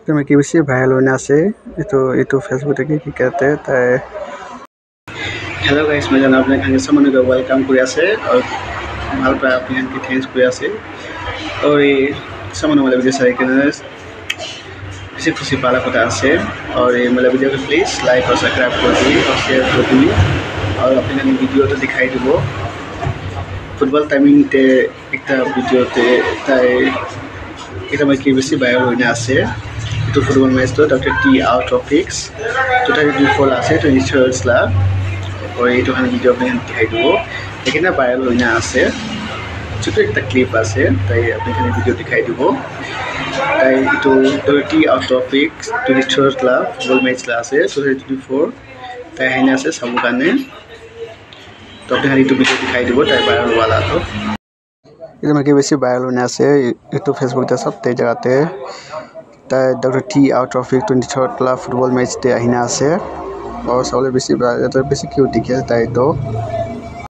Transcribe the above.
তুমি কি বেছি ভাইরাল হইনা আছে itu Facebook থেকে কি कहते তাই हेलो गाइस मैं जाना आपने खाने सामान का वेलकम করে আছে और ভাল পায় আপনি কি থ্যাঙ্কস করে আছে और ये सामान वाला वीडियो सारे के किसी खुशी पाला पता আছে और ये वाला वीडियो को प्लीज लाइक और सब्सक्राइब कर दिए और शेयर कर दिए और अपने वीडियो तो दिखाई दिबो फुटबल टाइमिंग ते एकटा वीडियो ते ताई এটা মই কি বেছি ভাইরাল হইনা আছে itu football match to Dr. T out of fix total beautiful আছে 24 লাখ और ये तो हम वीडियो में दिखाई दो लेकिन ना वायरल होना আছে ছোট একটা ক্লিপ আছে তাই আপনাদের ভিডিও দেখাই দিব তাই তো 30 out of 24 lakh football match লা আছে 24 তাই হাইনা আছে সব কানে তো আপনাদের এই ভিডিও দেখাই দিব তাই ভাইরাল वाला তো এটা মানে বেশি ভাইরাল होना আছে একটু ফেসবুক তে সব তেজ জায়গাতে তাই doctor T out of 23 lakh football match তে হাইনা আছে और सबले बेसी क्यों दिखे ताई तो